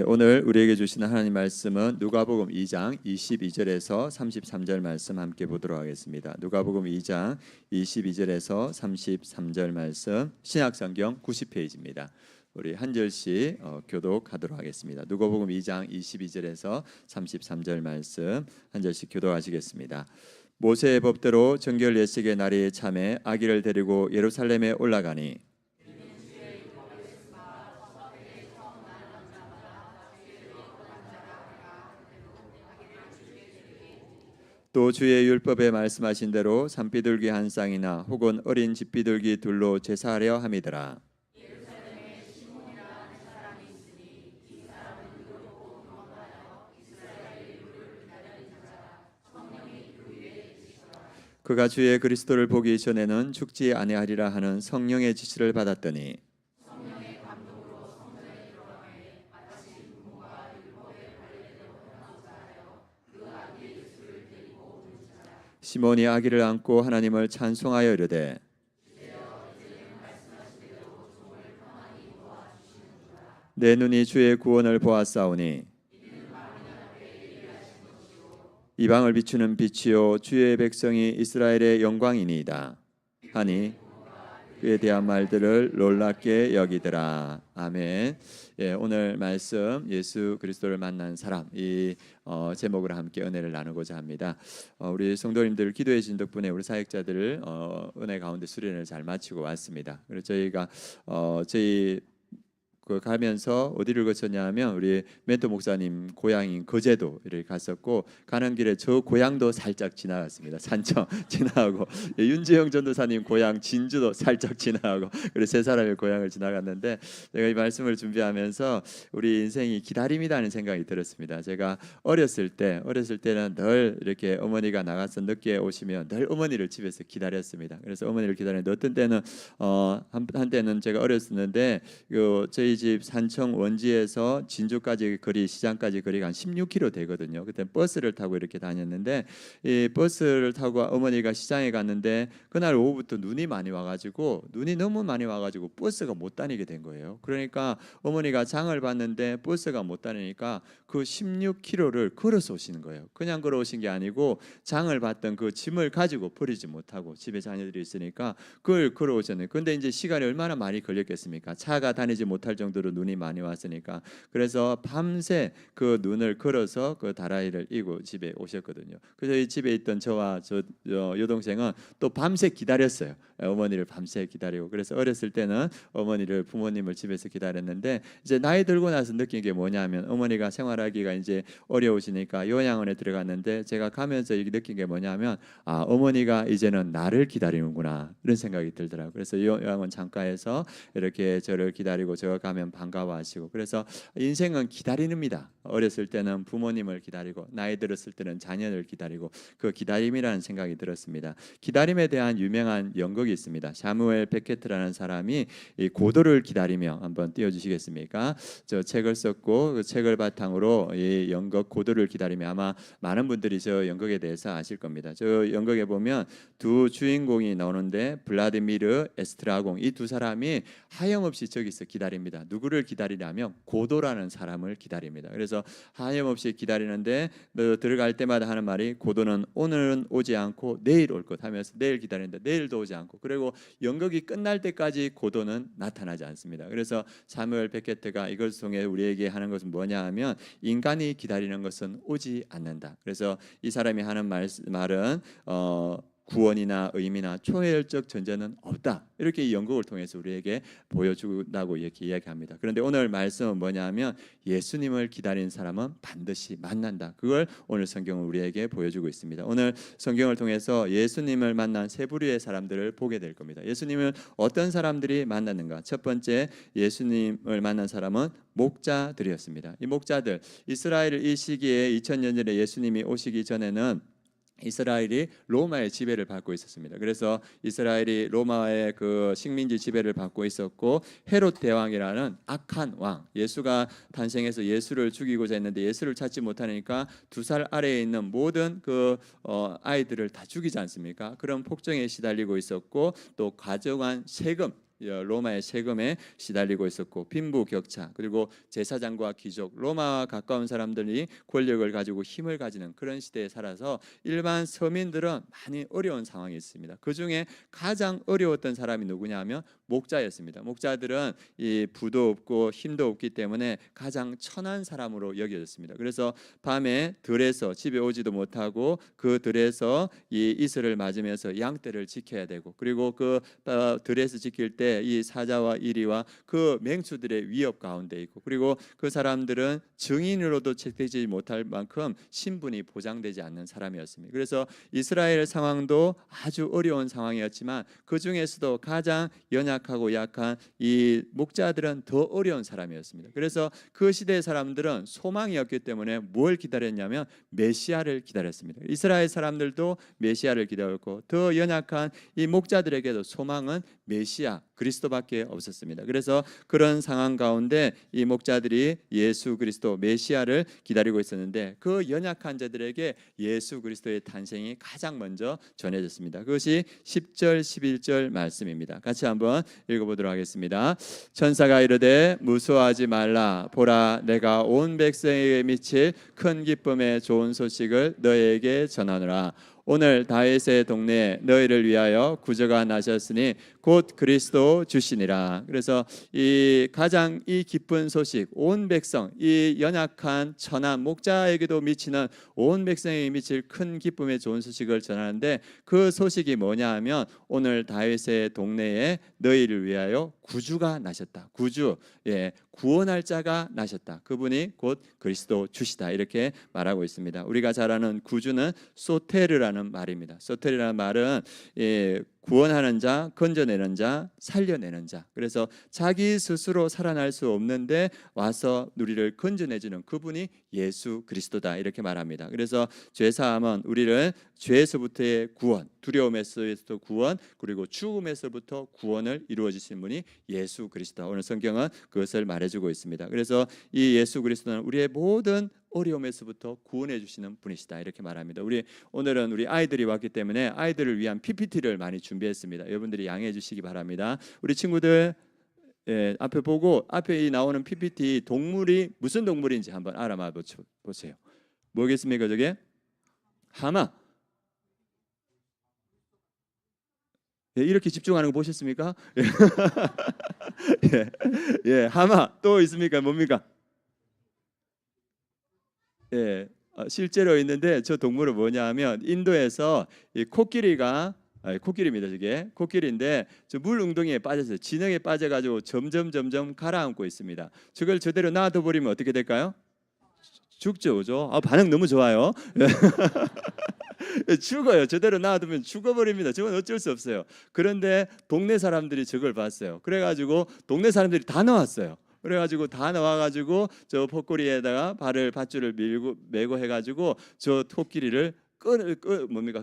오늘 우리에게 주시는 하나님 말씀은 누가복음 2장 22절에서 33절 말씀 함께 보도록 하겠습니다. 누가복음 2장 22절에서 33절 말씀 신약성경 90페이지입니다. 우리 한 절씩 교독하도록 하겠습니다. 누가복음 2장 22절에서 33절 말씀 한 절씩 교독하시겠습니다. 모세의 법대로 정결 예식의 날이 참에 아기를 데리고 예루살렘에 올라가니 또 주의 율법에 말씀하신 대로 산비둘기 한 쌍이나 혹은 어린 집비둘기 둘로 제사하려 함이더라. 그가 주의 그리스도를 보기 전에는 죽지 아니하리라 하는 성령의 지시를 받았더니 시몬이 아기를 안고 하나님을 찬송하여 이르되 내 눈이 주의 구원을 보았사오니 이방을 비추는 빛이요 주의 백성이 이스라엘의 영광이니이다 하니 그에 대한 말들을 놀랍게 여기더라. 아멘. 오늘 말씀 예수 그리스도를 만난 사람 이 제목으로 함께 은혜를 나누고자 합니다. 우리 성도님들 기도해 주신 덕분에 우리 사역자들을 은혜 가운데 수련을 잘 마치고 왔습니다. 그래서 저희가 저희 가면서 어디를 거쳤냐면 우리 멘토 목사님 고향인 거제도를 갔었고 가는 길에 저 고향도 살짝 지나갔습니다. 산청 지나가고 윤재영 전도사님 고향 진주도 살짝 지나가고 그래서 세 사람의 고향을 지나갔는데 제가 이 말씀을 준비하면서 우리 인생이 기다림이라는 생각이 들었습니다. 제가 어렸을 때는 늘 이렇게 어머니가 나가서 늦게 오시면 늘 어머니를 집에서 기다렸습니다. 그래서 어머니를 기다렸는데 어떤 때는 한때는 제가 어렸었는데 저희 집 산청 원지에서 진주까지 거리 시장까지 거리가 한 16km 되거든요. 그때 버스를 타고 이렇게 다녔는데 이 버스를 타고 어머니가 시장에 갔는데 그날 오후부터 눈이 너무 많이 와가지고 버스가 못 다니게 된 거예요. 그러니까 어머니가 장을 봤는데 버스가 못 다니니까 그 16km를 걸어서 오시는 거예요. 그냥 걸어오신 게 아니고 장을 봤던 그 짐을 가지고 버리지 못하고 집에 자녀들이 있으니까 그걸 걸어오셨네요. 근데 이제 시간이 얼마나 많이 걸렸겠습니까? 차가 다니지 못할 정도로 눈이 많이 왔으니까 그래서 밤새 그 눈을 걸어서 그 다라이를 이고 집에 오셨거든요. 그래서 이 집에 있던 저와 저 여동생은 또 밤새 기다렸어요. 어머니를 밤새 기다리고 그래서 어렸을 때는 부모님을 집에서 기다렸는데 이제 나이 들고 나서 느낀 게 뭐냐면 어머니가 생활하기가 이제 어려우시니까 요양원에 들어갔는데 제가 가면서 느낀 게 뭐냐면 어머니가 이제는 나를 기다리는구나 이런 생각이 들더라고요. 그래서 요양원 창가에서 이렇게 저를 기다리고 제가 가면 반가워하시고 그래서 인생은 기다림입니다. 어렸을 때는 부모님을 기다리고 나이 들었을 때는 자녀를 기다리고 그 기다림이라는 생각이 들었습니다. 기다림에 대한 유명한 연극이 있습니다. 샤무엘 베케트라는 사람이 이 고도를 기다리며 한번 띄워주시겠습니까? 저 책을 썼고 그 책을 바탕으로 이 연극 고도를 기다리며 아마 많은 분들이 저 연극에 대해서 아실 겁니다. 저 연극에 보면 두 주인공이 나오는데 블라디미르 에스트라공 이 두 사람이 하염없이 저기서 기다립니다. 누구를 기다리냐면 고도라는 사람을 기다립니다. 그래서 하염없이 기다리는데 들어갈 때마다 하는 말이 고도는 오늘은 오지 않고 내일 올 것 하면서 내일 기다리는데 내일도 오지 않고 그리고 연극이 끝날 때까지 고도는 나타나지 않습니다. 그래서 사무엘 베케트가 이걸 통해 우리에게 하는 것은 뭐냐 하면 인간이 기다리는 것은 오지 않는다. 그래서 이 사람이 하는 말은 구원이나 의미나 초월적 존재는 없다. 이렇게 이 연극을 통해서 우리에게 보여준다고 이렇게 이야기합니다. 그런데 오늘 말씀은 뭐냐면 예수님을 기다리는 사람은 반드시 만난다. 그걸 오늘 성경은 우리에게 보여주고 있습니다. 오늘 성경을 통해서 예수님을 만난 세 부류의 사람들을 보게 될 겁니다. 예수님을 어떤 사람들이 만났는가? 첫 번째 예수님을 만난 사람은 목자들이었습니다. 이 목자들 이스라엘 이 시기에 2000년 전에 예수님이 오시기 전에는 이스라엘이 로마의 지배를 받고 있었습니다. 그래서 이스라엘이 로마의 그 식민지 지배를 받고 있었고 헤롯 대왕이라는 악한 왕, 예수가 탄생해서 예수를 죽이고자 했는데 예수를 찾지 못하니까 2살 아래에 있는 모든 그 아이들을 다 죽이지 않습니까? 그런 폭정에 시달리고 있었고 또 가져간 세금 로마의 세금에 시달리고 있었고, 빈부격차, 그리고 제사장과 귀족, 로마와 가까운 사람들이 권력을 가지고 힘을 가지는 그런 시대에 살아서 일반 서민들은 많이 어려운 상황이 있습니다. 그 중에 가장 어려웠던 사람이 누구냐 하면 목자였습니다. 목자들은 이 부도 없고 힘도 없기 때문에 가장 천한 사람으로 여겨졌습니다. 그래서 밤에 들에서 집에 오지도 못하고 그 들에서 이 이슬을 맞으면서 양떼를 지켜야 되고, 그리고 그 들에서 지킬 때 이 사자와 이리와 그 맹수들의 위협 가운데 있고, 그리고 그 사람들은 증인으로도 채택되지 못할 만큼 신분이 보장되지 않는 사람이었습니다. 그래서 이스라엘 상황도 아주 어려운 상황이었지만 그 중에서도 가장 연약하고 약한 이 목자들은 더 어려운 사람이었습니다. 그래서 그 시대의 사람들은 소망이 없기 때문에 뭘 기다렸냐면 메시아를 기다렸습니다. 이스라엘 사람들도 메시아를 기다렸고, 더 연약한 이 목자들에게도 소망은 메시아 그리스도밖에 없었습니다. 그래서 그런 상황 가운데 이 목자들이 예수 그리스도 메시아를 기다리고 있었는데, 그 연약한 자들에게 예수 그리스도의 탄생이 가장 먼저 전해졌습니다. 그것이 10절 11절 말씀입니다. 같이 한번 읽어보도록 하겠습니다. 천사가 이르되 무서워하지 말라. 보라, 내가 온 백성에게 미칠 큰 기쁨의 좋은 소식을 너희에게 전하노라. 오늘 다윗의 동네에 너희를 위하여 구주가 나셨으니 곧 그리스도 주시니라. 그래서 이 가장 이 기쁜 소식, 온 백성, 이 연약한 천한 목자에게도 미치는 온 백성에게 미칠 큰 기쁨의 좋은 소식을 전하는데, 그 소식이 뭐냐 하면 오늘 다윗의 동네에 너희를 위하여 구주가 나셨다. 구주, 구원할 자가 나셨다. 그분이 곧 그리스도 주시다. 이렇게 말하고 있습니다. 우리가 잘 아는 구주는 소테르라는 말입니다. 소테르라는 말은 구원하는 자, 건져내는 자, 살려내는 자. 그래서 자기 스스로 살아날 수 없는데 와서 우리를 건져내주는 그분이 예수 그리스도다. 이렇게 말합니다. 그래서 죄사함은 우리를 죄에서부터의 구원, 두려움에서부터 구원, 그리고 죽음에서부터 구원을 이루어 주신 분이 예수 그리스도. 오늘 성경은 그것을 말해주고 있습니다. 그래서 이 예수 그리스도는 우리의 모든 어려움에서부터 구원해 주시는 분이시다. 이렇게 말합니다. 오늘은 우리 아이들이 왔기 때문에 아이들을 위한 PPT를 많이 준비했습니다. 여러분들이 양해해 주시기 바랍니다. 우리 친구들 앞에 보고, 앞에 나오는 PPT 동물이 무슨 동물인지 한번 알아봐 보세요. 뭐겠습니까? 저게 하마. 이렇게 집중하는 거 보셨습니까? 하마. 또 있습니까? 뭡니까? 실제로 있는데, 저 동물은 뭐냐 하면 인도에서 이 코끼리입니다. 저게 코끼리인데 저 물 웅덩이에 빠져서 진흙에 빠져가지고 점점 가라앉고 있습니다. 저걸 저대로 놔둬 버리면 어떻게 될까요? 죽죠, 그죠? 반응 너무 좋아요. 죽어요. 저대로 놔두면 죽어버립니다. 저건 어쩔 수 없어요. 그런데 동네 사람들이 저걸 봤어요. 그래가지고 동네 사람들이 다 나왔어요. 그래가지고 다 나와가지고 저 포꼬리에다가 밧줄을 메고 해가지고 저 코끼리를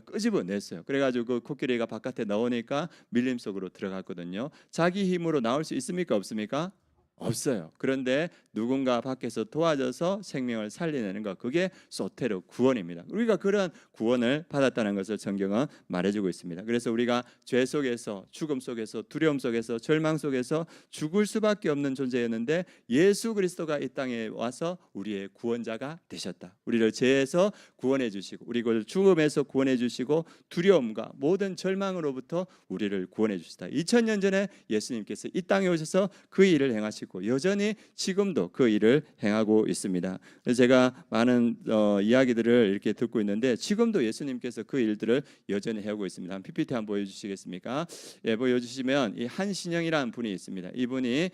끄집어냈어요. 그래가지고 그 코끼리가 바깥에 나오니까 밀림 속으로 들어갔거든요. 자기 힘으로 나올 수 있습니까? 없습니까? 없어요. 그런데 누군가 밖에서 도와줘서 생명을 살려내는 것, 그게 소테르 구원입니다. 우리가 그런 구원을 받았다는 것을 성경은 말해주고 있습니다. 그래서 우리가 죄 속에서, 죽음 속에서, 두려움 속에서, 절망 속에서 죽을 수밖에 없는 존재였는데 예수 그리스도가 이 땅에 와서 우리의 구원자가 되셨다. 우리를 죄에서 구원해 주시고, 우리를 죽음에서 구원해 주시고, 두려움과 모든 절망으로부터 우리를 구원해 주시다. 2000년 전에 예수님께서 이 땅에 오셔서 그 일을 행하시고 여전히 지금도 그 일을 행하고 있습니다. 그래서 제가 많은 이야기들을 이렇게 듣고 있는데, 지금도 예수님께서 그 일들을 여전히 하고 있습니다. PPT 한번 보여주시겠습니까? 보여주시면 이 한신영이라는 분이 있습니다. 이분이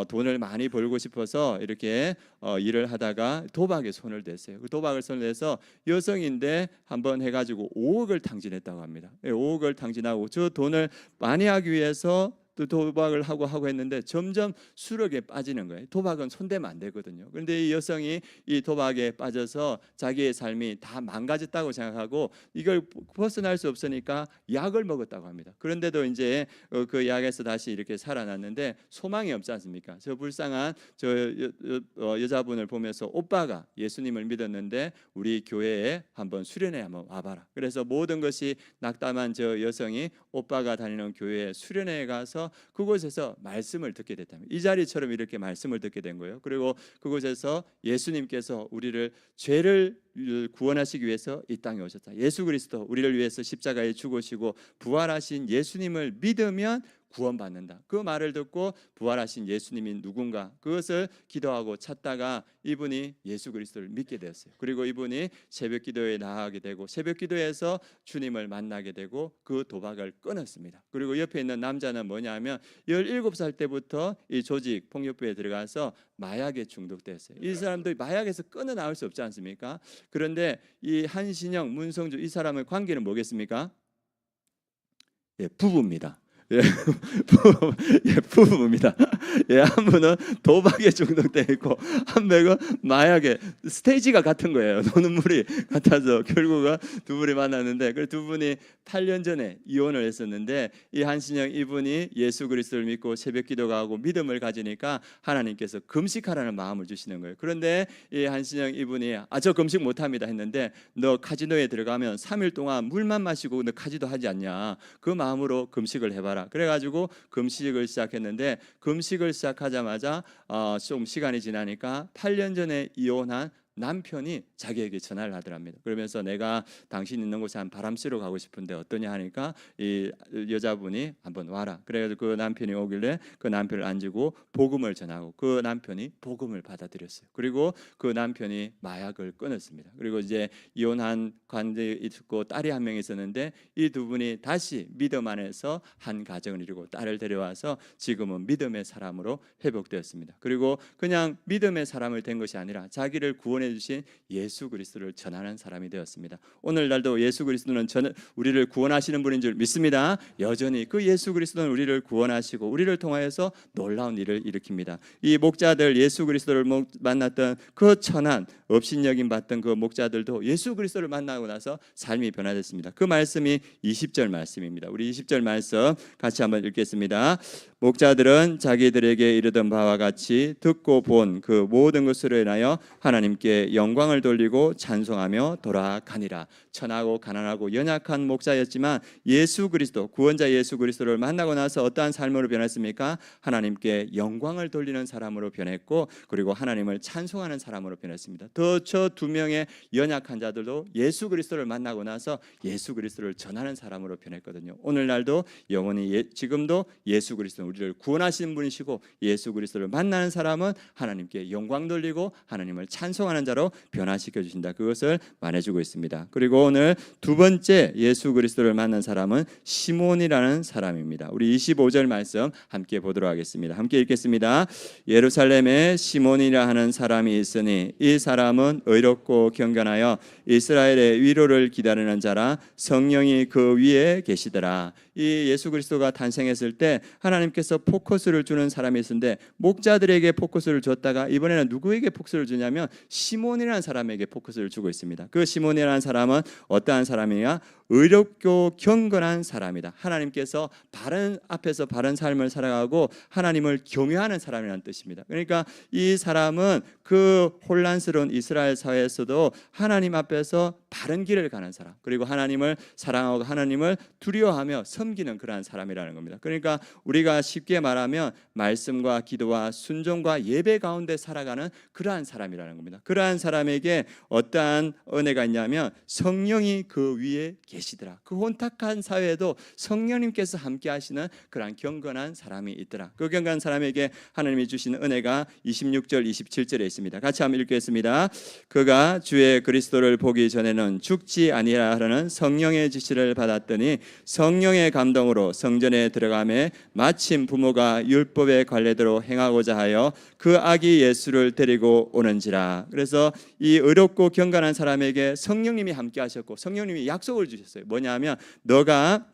돈을 많이 벌고 싶어서 이렇게 일을 하다가 도박에 손을 댔어요. 그 도박을 손을 대서 여성인데 한번 해가지고 5억을 탕진했다고 합니다. 5억을 탕진하고 저 돈을 많이 하기 위해서 또 도박을 하고 했는데 점점 수력에 빠지는 거예요. 도박은 손대면 안 되거든요. 그런데 이 여성이 이 도박에 빠져서 자기의 삶이 다 망가졌다고 생각하고 이걸 벗어날 수 없으니까 약을 먹었다고 합니다. 그런데도 이제 그 약에서 다시 이렇게 살아났는데 소망이 없지 않습니까? 저 불쌍한 여자분을 보면서 오빠가 예수님을 믿었는데 우리 교회에 한번 수련회 한번 와봐라. 그래서 모든 것이 낙담한 저 여성이 오빠가 다니는 교회에 수련회에 가서 가서 그곳에서 말씀을 듣게 됐답니다. 이 자리처럼 이렇게 말씀을 듣게 된 거예요. 그리고 그곳에서 예수님께서 우리를 죄를 구원하시기 위해서 이 땅에 오셨다. 예수 그리스도 우리를 위해서 십자가에 죽으시고 부활하신 예수님을 믿으면 구원받는다. 그 말을 듣고 부활하신 예수님이 누군가 그것을 기도하고 찾다가 이분이 예수 그리스도를 믿게 되었어요. 그리고 이분이 새벽 기도에 나아가게 되고 새벽 기도에서 주님을 만나게 되고 그 도박을 끊었습니다. 그리고 옆에 있는 남자는 뭐냐면 17살 때부터 이 조직 폭력부에 들어가서 마약에 중독됐어요. 이 사람도 마약에서 끊어 나올 수 없지 않습니까? 그런데 이 한신영, 문성주 이 사람의 관계는 뭐겠습니까? 예, 부부입니다. 예, 부부입니다. 예, 한 분은 도박에 중독돼 있고 한 명은 마약에 스테이지가 같은 거예요. 노는 물이 같아서 결국은 두 분이 만났는데 그 두 분이 8년 전에 이혼을 했었는데 이 한신영 이분이 예수 그리스도를 믿고 새벽 기도가 하고 믿음을 가지니까 하나님께서 금식하라는 마음을 주시는 거예요. 그런데 이 한신영 이분이 저 금식 못합니다 했는데 너 카지노에 들어가면 3일 동안 물만 마시고 너 카지도 하지 않냐 그 마음으로 금식을 해봐라. 그래가지고 금식을 시작했는데 금식을 시작하자마자 좀 시간이 지나니까 8년 전에 이혼한 남편이 자기에게 전화를 하더랍니다. 그러면서 내가 당신 있는 곳에 한 바람 쐬러 가고 싶은데 어떠냐 하니까 이 여자분이 한번 와라. 그래가지고 그 남편이 오길래 그 남편을 앉히고 복음을 전하고 그 남편이 복음을 받아들였어요. 그리고 그 남편이 마약을 끊었습니다. 그리고 이제 이혼한 관계 있고 딸이 한 명 있었는데 이 두 분이 다시 믿음 안에서 한 가정을 이루고 딸을 데려와서 지금은 믿음의 사람으로 회복되었습니다. 그리고 그냥 믿음의 사람을 된 것이 아니라 자기를 구원해 주신 예수 그리스도를 전하는 사람이 되었습니다. 오늘날도 예수 그리스도는 우리를 구원하시는 분인 줄 믿습니다. 여전히 그 예수 그리스도는 우리를 구원하시고 우리를 통하여서 놀라운 일을 일으킵니다. 이 목자들 예수 그리스도를 만났던 그 천한 업신여김 받던 그 목자들도 예수 그리스도를 만나고 나서 삶이 변화됐습니다. 그 말씀이 20절 말씀입니다. 우리 20절 말씀 같이 한번 읽겠습니다. 목자들은 자기들에게 이르던 바와 같이 듣고 본 그 모든 것으로 인하여 하나님께 영광을 돌리고 찬송하며 돌아가니라. 천하고 가난하고 연약한 목자였지만 예수 그리스도 구원자 예수 그리스도를 만나고 나서 어떠한 삶으로 변했습니까? 하나님께 영광을 돌리는 사람으로 변했고 그리고 하나님을 찬송하는 사람으로 변했습니다. 더 저 두 명의 연약한 자들도 예수 그리스도를 만나고 나서 예수 그리스도를 전하는 사람으로 변했거든요. 오늘날도 영원히 지금도 예수 그리스도는 우리를 구원하시는 분이시고 예수 그리스도를 만나는 사람은 하나님께 영광 돌리고 하나님을 찬송하는 자로 변화시켜 주신다. 그것을 말해주고 있습니다. 그리고 오늘 두 번째 예수 그리스도를 만난 사람은 시몬이라는 사람입니다. 우리 25절 말씀 함께 보도록 하겠습니다. 함께 읽겠습니다. 예루살렘에 시몬이라 하는 사람이 있으니 이 사람은 의롭고 경건하여 이스라엘의 위로를 기다리는 자라 성령이 그 위에 계시더라. 이 예수 그리스도가 탄생했을 때 하나님께서 포커스를 주는 사람이 있었는데 목자들에게 포커스를 줬다가 이번에는 누구에게 포커스를 주냐면 시몬이라는 사람에게 포커스를 주고 있습니다. 그 시몬이라는 사람은 어떠한 사람이냐? 의롭고 경건한 사람이다. 하나님께서 앞에서 바른 삶을 살아가고 하나님을 경외하는 사람이라는 뜻입니다. 그러니까 이 사람은 그 혼란스러운 이스라엘 사회에서도 하나님 앞에서 바른 길을 가는 사람, 그리고 하나님을 사랑하고 하나님을 두려워하며 섬기는 그러한 사람이라는 겁니다. 그러니까 우리가 쉽게 말하면 말씀과 기도와 순종과 예배 가운데 살아가는 그러한 사람이라는 겁니다. 그러한 사람에게 어떠한 은혜가 있냐면 성령이 그 위에 계시더라. 그 혼탁한 사회에도 성령님께서 함께 하시는 그러한 경건한 사람이 있더라. 그 경건한 사람에게 하나님이 주시는 은혜가 26절 27절에 있습니다. 같이 한번 읽겠습니다. 그가 주의 그리스도를 보기 전에는 죽지 아니하라는 성령의 지시를 받았더니 성령의 감동으로 성전에 들어가매 마침 부모가 율법의 관례대로 행하고자 하여 그 아기 예수를 데리고 오는지라. 그래서 이 의롭고 경건한 사람에게 성령님이 함께 하셨고 성령님이 약속을 주셨어요. 뭐냐면 너가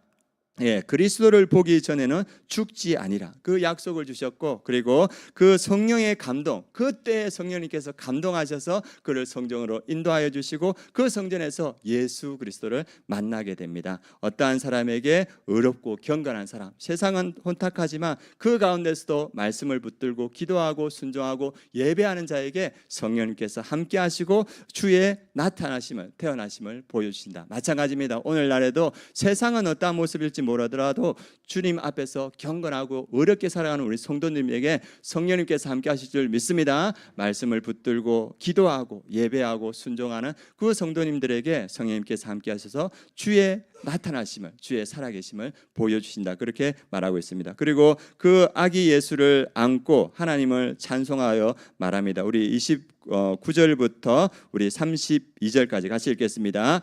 그리스도를 보기 전에는 죽지 아니라 그 약속을 주셨고 그리고 그 성령의 감동 그때 성령님께서 감동하셔서 그를 성전으로 인도하여 주시고 그 성전에서 예수 그리스도를 만나게 됩니다. 어떠한 사람에게 의롭고 경건한 사람 세상은 혼탁하지만 그 가운데서도 말씀을 붙들고 기도하고 순종하고 예배하는 자에게 성령님께서 함께 하시고 주의 나타나심을 태어나심을 보여주신다. 마찬가지입니다. 오늘날에도 세상은 어떠한 모습일지 모르더라도 주님 앞에서 경건하고 어렵게 살아가는 우리 성도님에게 성령님께서 함께 하실 줄 믿습니다. 말씀을 붙들고 기도하고 예배하고 순종하는 그 성도님들에게 성령님께서 함께 하셔서 주의 나타나심을, 주의 살아계심을 보여주신다, 그렇게 말하고 있습니다. 그리고 그 아기 예수를 안고 하나님을 찬송하여 말합니다. 우리 29절부터 우리 32절까지 같이 읽겠습니다.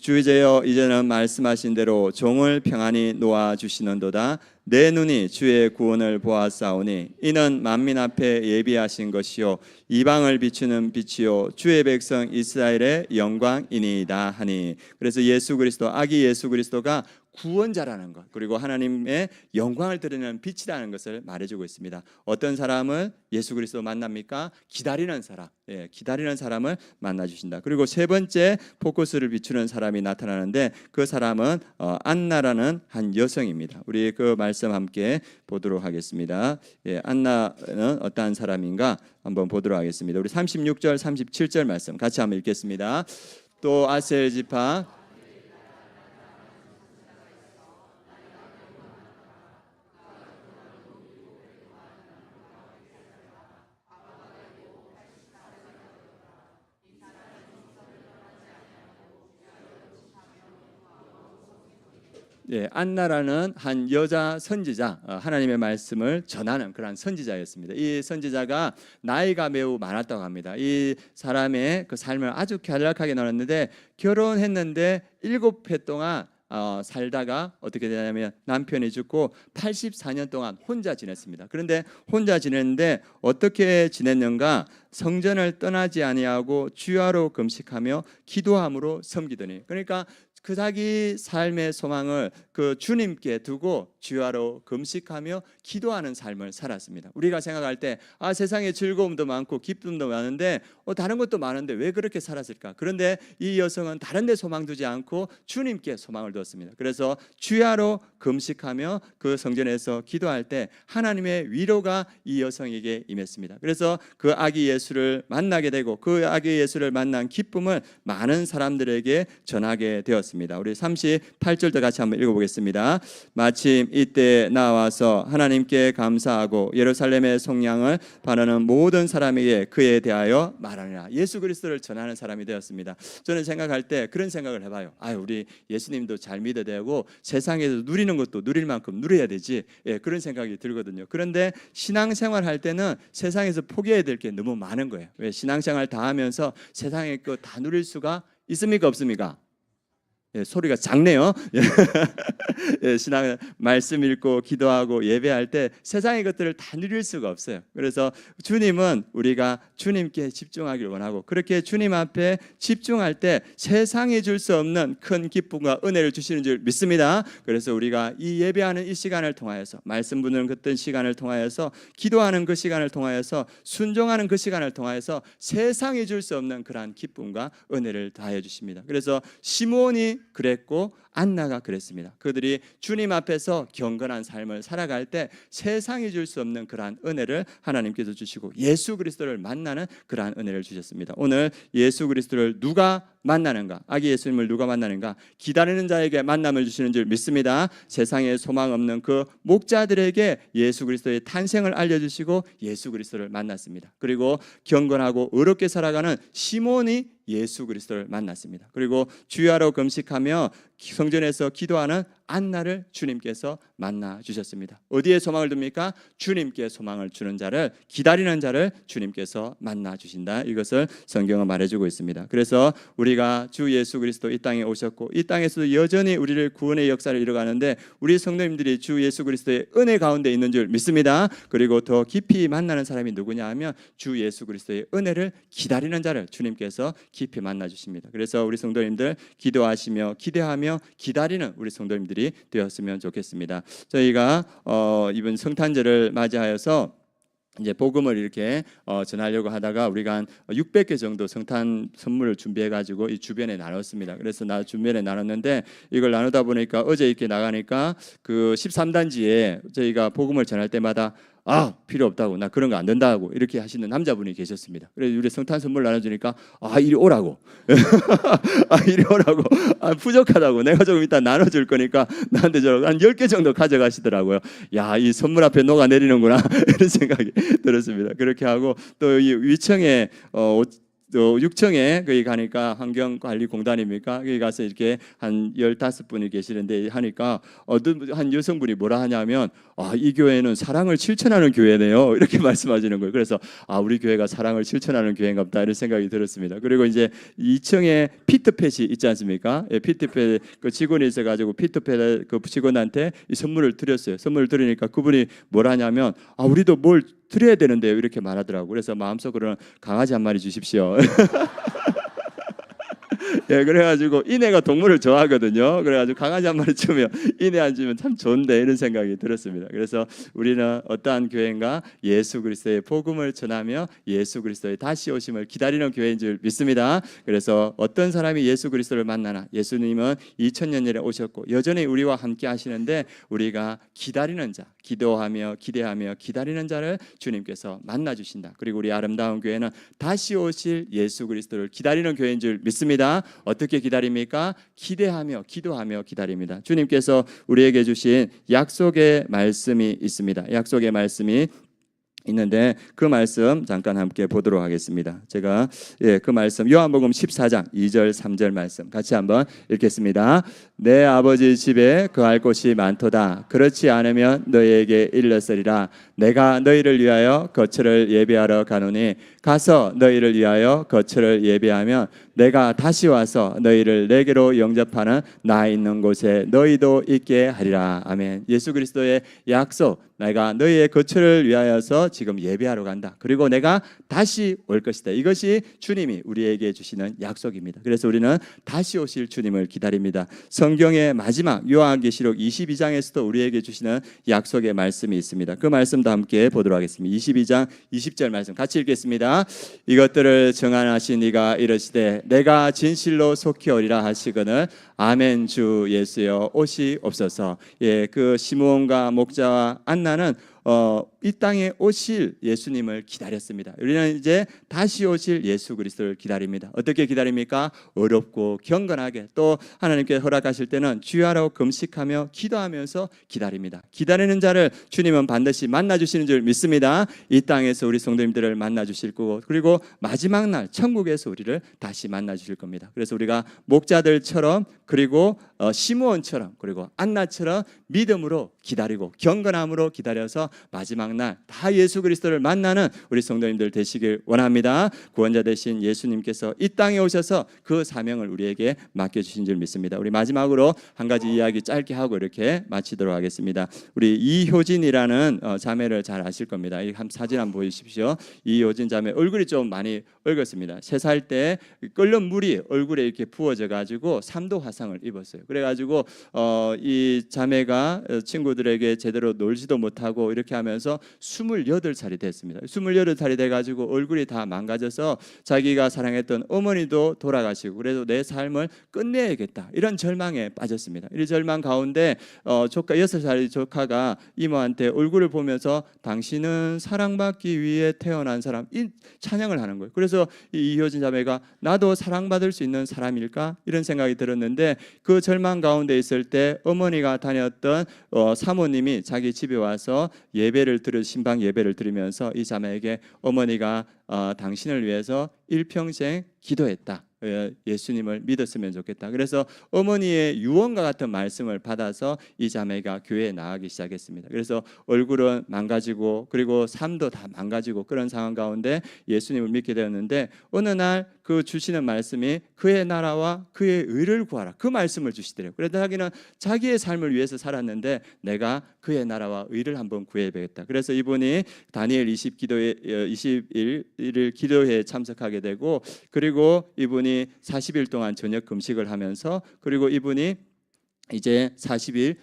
주제여 이제는 말씀하신 대로 종을 평안히 놓아주시는도다. 내 눈이 주의 구원을 보았사오니 이는 만민 앞에 예비하신 것이요 이방을 비추는 빛이요 주의 백성 이스라엘의 영광이니이다 하니. 그래서 예수 그리스도, 아기 예수 그리스도가 구원자라는 것, 그리고 하나님의 영광을 드러내는 빛이라는 것을 말해주고 있습니다. 어떤 사람을 예수 그리스도 만납니까? 기다리는 사람, 기다리는 사람을 만나주신다. 그리고 세 번째 포커스를 비추는 사람이 나타나는데 그 사람은 안나라는 한 여성입니다. 우리 그 말씀 함께 보도록 하겠습니다. 안나는 어떠한 사람인가 한번 보도록 하겠습니다. 우리 36절 37절 말씀 같이 한번 읽겠습니다. 또 아셀 지파 안나라는 한 여자 선지자, 하나님의 말씀을 전하는 그런 선지자였습니다. 이 선지자가 나이가 매우 많았다고 합니다. 이 사람의 그 삶을 아주 쾌락하게 나눴는데 결혼했는데 7해 동안 살다가 어떻게 되냐면 남편이 죽고 84년 동안 혼자 지냈습니다. 그런데 혼자 지냈는데 어떻게 지냈는가? 성전을 떠나지 아니하고 주야로 금식하며 기도함으로 섬기더니, 그러니까 그 자기 삶의 소망을 그 주님께 두고 주야로 금식하며 기도하는 삶을 살았습니다. 우리가 생각할 때 세상에 즐거움도 많고 기쁨도 많은데 다른 것도 많은데 왜 그렇게 살았을까? 그런데 이 여성은 다른 데 소망 두지 않고 주님께 소망을 두었습니다. 그래서 주야로 금식하며 그 성전에서 기도할 때 하나님의 위로가 이 여성에게 임했습니다. 그래서 그 아기 예수를 만나게 되고 그 아기 예수를 만난 기쁨을 많은 사람들에게 전하게 되었습니다. 우리 38절도 같이 한번 읽어보겠습니다. 마침 이때 나와서 하나님께 감사하고 예루살렘의 속량을 바라는 모든 사람에게 그에 대하여 말하느라. 예수 그리스도를 전하는 사람이 되었습니다. 저는 생각할 때 그런 생각을 해봐요. 우리 예수님도 잘 믿어야 되고 세상에서 누리는 것도 누릴 만큼 누려야 되지, 그런 생각이 들거든요. 그런데 신앙생활 할 때는 세상에서 포기해야 될 게 너무 많은 거예요. 왜? 신앙생활 다 하면서 세상의 거 다 누릴 수가 있습니까? 없습니까? 소리가 작네요. 신앙 말씀 읽고 기도하고 예배할 때 세상의 것들을 다 누릴 수가 없어요. 그래서 주님은 우리가 주님께 집중하기를 원하고, 그렇게 주님 앞에 집중할 때 세상에 줄 수 없는 큰 기쁨과 은혜를 주시는 줄 믿습니다. 그래서 우리가 이 예배하는 이 시간을 통하여서, 말씀 듣는 그떤 시간을 통하여서, 기도하는 그 시간을 통하여서, 순종하는 그 시간을 통하여서 세상에 줄 수 없는 그러한 기쁨과 은혜를 다해 주십니다. 그래서 시몬이 그랬고 안나가 그랬습니다. 그들이 주님 앞에서 경건한 삶을 살아갈 때 세상이 줄 수 없는 그러한 은혜를 하나님께서 주시고 예수 그리스도를 만나는 그러한 은혜를 주셨습니다. 오늘 예수 그리스도를 누가 만나는가? 아기 예수님을 누가 만나는가? 기다리는 자에게 만남을 주시는 줄 믿습니다. 세상에 소망 없는 그 목자들에게 예수 그리스도의 탄생을 알려주시고 예수 그리스도를 만났습니다. 그리고 경건하고 의롭게 살아가는 시몬이 예수 그리스도를 만났습니다. 그리고 주야로 금식하며 성전에서 기도하는 안나를 주님께서 만나 주셨습니다. 어디에 소망을 둡니까? 주님께 소망을 주는 자를, 기다리는 자를 주님께서 만나 주신다. 이것을 성경은 말해주고 있습니다. 그래서 우리가 주 예수 그리스도 이 땅에 오셨고 이 땅에서도 여전히 우리를 구원의 역사를 이뤄가는데 우리 성도님들이 주 예수 그리스도의 은혜 가운데 있는 줄 믿습니다. 그리고 더 깊이 만나는 사람이 누구냐 하면 주 예수 그리스도의 은혜를 기다리는 자를 주님께서 깊이 만나 주십니다. 그래서 우리 성도님들 기도하시며 기대하며 기다리는 우리 성도님들이 되었으면 좋겠습니다. 저희가 이번 성탄절을 맞이하여서 이제 복음을 이렇게 전하려고 하다가 우리가 한 600개 정도 성탄 선물을 준비해 가지고 이 주변에 나눴습니다. 그래서 주변에 나눴는데 이걸 나누다 보니까 어제 이렇게 나가니까 그 13단지에 저희가 복음을 전할 때마다 필요 없다고, 나 그런 거 안 된다고 이렇게 하시는 남자분이 계셨습니다. 그래서 우리 성탄 선물 나눠주니까 이리 오라고 이리 오라고 부족하다고, 내가 조금 이따 나눠줄 거니까 나한테 한 10개 정도 가져가시더라고요. 야, 이 선물 앞에 녹아내리는구나 이런 생각이 들었습니다. 그렇게 하고 또 이 위층에 또 6층에 거기 가니까 환경관리공단입니까? 거기 가서 이렇게 한 15분이 계시는데 하니까 한 여성분이 뭐라 하냐면 이 교회는 사랑을 실천하는 교회네요 이렇게 말씀하시는 거예요. 그래서 우리 교회가 사랑을 실천하는 교회인가 보다 이런 생각이 들었습니다. 그리고 이제 2층에 피트팻이 있지 않습니까? 피트팻 그 직원이 있어가지고 피트팻 그 직원한테 이 선물을 드렸어요. 선물을 드리니까 그분이 뭐라 하냐면 우리도 뭘 드려야 되는데요 이렇게 말하더라고요. 그래서 마음속으로는 강아지 한 마리 주십시오. 예, 그래가지고 이내가 동물을 좋아하거든요. 그래가지고 강아지 한 마리 주면 이내 안 주면 참 좋은데 이런 생각이 들었습니다. 그래서 우리는 어떠한 교회인가? 예수 그리스도의 복음을 전하며 예수 그리스도의 다시 오심을 기다리는 교회인 줄 믿습니다. 그래서 어떤 사람이 예수 그리스도를 만나나, 예수님은 2000년 전에 오셨고 여전히 우리와 함께 하시는데 우리가 기다리는 자, 기도하며 기대하며 기다리는 자를 주님께서 만나 주신다. 그리고 우리 아름다운 교회는 다시 오실 예수 그리스도를 기다리는 교회인 줄 믿습니다. 어떻게 기다립니까? 기대하며 기도하며 기다립니다. 주님께서 우리에게 주신 약속의 말씀이 있습니다. 약속의 말씀이 있는데 그 말씀 잠깐 함께 보도록 하겠습니다. 제가 그 말씀 요한복음 14장 2절 3절 말씀 같이 한번 읽겠습니다. 내 아버지 집에 거할 곳이 많도다. 그렇지 않으면 너희에게 일렀으리라. 내가 너희를 위하여 거처를 예비하러 가노니 가서 너희를 위하여 거처를 예비하면 내가 다시 와서 너희를 내게로 영접하는 나 있는 곳에 너희도 있게 하리라. 아멘. 예수 그리스도의 약속, 내가 너희의 거처를 위하여서 지금 예배하러 간다. 그리고 내가 다시 올 것이다. 이것이 주님이 우리에게 주시는 약속입니다. 그래서 우리는 다시 오실 주님을 기다립니다. 성경의 마지막 요한계시록 22장에서도 우리에게 주시는 약속의 말씀이 있습니다. 그 말씀도 함께 보도록 하겠습니다. 22장 20절 말씀 같이 읽겠습니다. 이것들을 정하신 이가 이르시되 내가 진실로 속히 오리라 하시거늘 아멘. 주 예수여 오시옵소서. 그 시므온과 목자와 안나는 이 땅에 오실 예수님을 기다렸습니다. 우리는 이제 다시 오실 예수 그리스도를 기다립니다. 어떻게 기다립니까? 어렵고 경건하게, 또 하나님께 허락하실 때는 주야로 금식하며 기도하면서 기다립니다. 기다리는 자를 주님은 반드시 만나 주시는 줄 믿습니다. 이 땅에서 우리 성도님들을 만나 주실 거고, 그리고 마지막 날 천국에서 우리를 다시 만나 주실 겁니다. 그래서 우리가 목자들처럼, 그리고 시므온처럼, 그리고 안나처럼 믿음으로 기다리고 경건함으로 기다려서 마지막 날 다 예수 그리스도를 만나는 우리 성도님들 되시길 원합니다. 구원자 되신 예수님께서 이 땅에 오셔서 그 사명을 우리에게 맡겨주신 줄 믿습니다. 우리 마지막으로 한 가지 이야기 짧게 하고 이렇게 마치도록 하겠습니다. 우리 이효진이라는 자매를 잘 아실 겁니다. 이 사진 한번 보여주십시오. 이효진 자매 얼굴이 좀 많이 붉었습니다. 3살 때 끓는 물이 얼굴에 이렇게 부어져 가지고 3도 화상을 입었어요. 그래가지고 이 자매가 친구들에게 제대로 놀지도 못하고 이렇게 하면서 28살이 됐습니다. 28살이 돼가지고 얼굴이 다 망가져서 자기가 사랑했던 어머니도 돌아가시고 그래도 내 삶을 끝내야겠다 이런 절망에 빠졌습니다. 이 절망 가운데 조카 6살의 조카가 이모한테 얼굴을 보면서 당신은 사랑받기 위해 태어난 사람, 이 찬양을 하는 거예요. 그래서 이효진 자매가 나도 사랑받을 수 있는 사람일까 이런 생각이 들었는데, 그 절망 가운데 있을 때 어머니가 다녔던 사모님이 자기 집에 와서 신방 예배를 드리면서 이 자매에게 어머니가 당신을 위해서 일평생 기도했다. 예수님을 믿었으면 좋겠다. 그래서 어머니의 유언과 같은 말씀을 받아서 이 자매가 교회에 나가기 시작했습니다. 그래서 얼굴은 망가지고 그리고 삶도 다 망가지고 그런 상황 가운데 예수님을 믿게 되었는데, 어느 날 그 주시는 말씀이 그의 나라와 그의 의를 구하라, 그 말씀을 주시더래요. 그래서 자기는 자기의 삶을 위해서 살았는데 내가 그의 나라와 의를 한번 구해야겠다. 그래서 이분이 다니엘 21일 기도회에 참석하게 되고, 그리고 이분이 40일 동안 저녁 금식을 하면서, 그리고 이분이 이제 40일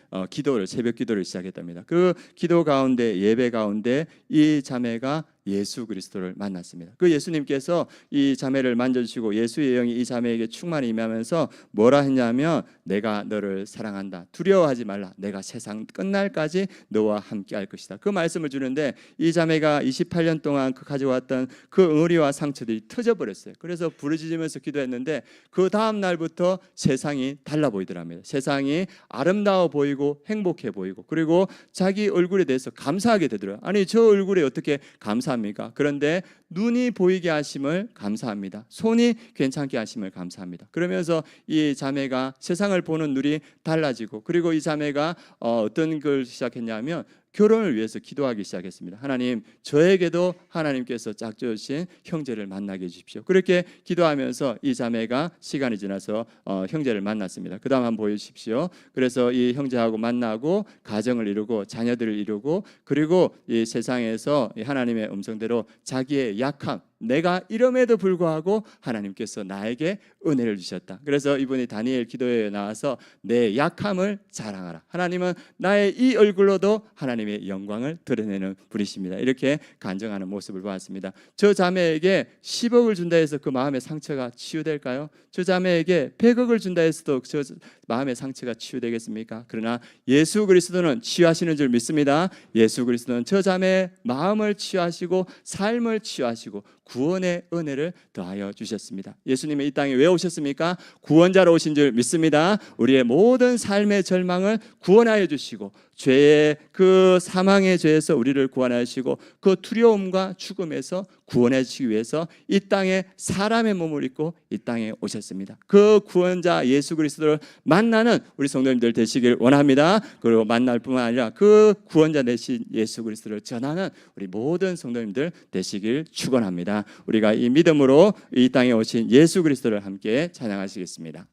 새벽 기도를 시작했답니다. 그 기도 가운데, 예배 가운데 이 자매가 예수 그리스도를 만났습니다. 그 예수님께서 이 자매를 만져주시고 예수의 영이 이 자매에게 충만히 임하면서 뭐라 했냐면 내가 너를 사랑한다. 두려워하지 말라. 내가 세상 끝날까지 너와 함께 할 것이다. 그 말씀을 주는데 이 자매가 28년 동안 가져왔던 그 응어리와 상처들이 터져버렸어요. 그래서 부르짖으면서 기도했는데 그 다음 날부터 세상이 달라 보이더랍니다. 세상이 아름다워 보이고 행복해 보이고 그리고 자기 얼굴에 대해서 감사하게 되더라고요. 아니 저 얼굴에 어떻게 감사합니까? 그런데 눈이 보이게 하심을 감사합니다. 손이 괜찮게 하심을 감사합니다. 그러면서 이 자매가 세상을 보는 눈이 달라지고 그리고 이 자매가 어떤 걸 시작했냐면 결혼을 위해서 기도하기 시작했습니다. 하나님 저에게도 하나님께서 짝지으신 형제를 만나게 해주십시오. 그렇게 기도하면서 이 자매가 시간이 지나서 형제를 만났습니다. 그 다음 한번 보여주십시오. 그래서 이 형제하고 만나고 가정을 이루고 자녀들을 이루고 그리고 이 세상에서 하나님의 음성대로 자기의 약함 내가 이름에도 불구하고 하나님께서 나에게 은혜를 주셨다. 그래서 이분이 다니엘 기도회에 나와서 내 약함을 자랑하라. 하나님은 나의 이 얼굴로도 하나님의 영광을 드러내는 분이십니다. 이렇게 간증하는 모습을 보았습니다. 저 자매에게 10억을 준다 해서 그 마음의 상처가 치유될까요? 저 자매에게 100억을 준다 해서도 저 마음의 상처가 치유되겠습니까? 그러나 예수 그리스도는 치유하시는 줄 믿습니다. 예수 그리스도는 저 자매의 마음을 치유하시고 삶을 치유하시고 구원의 은혜를 더하여 주셨습니다. 예수님이 이 땅에 왜 오셨습니까? 구원자로 오신 줄 믿습니다. 우리의 모든 삶의 절망을 구원하여 주시고 죄의 그 사망의 죄에서 우리를 구원하시고 그 두려움과 죽음에서 구원해 주시기 위해서 이 땅에 사람의 몸을 입고 이 땅에 오셨습니다. 그 구원자 예수 그리스도를 만나는 우리 성도님들 되시길 원합니다. 그리고 만날 뿐만 아니라 그 구원자 되신 예수 그리스도를 전하는 우리 모든 성도님들 되시길 축원합니다. 우리가 이 믿음으로 이 땅에 오신 예수 그리스도를 함께 찬양하시겠습니다.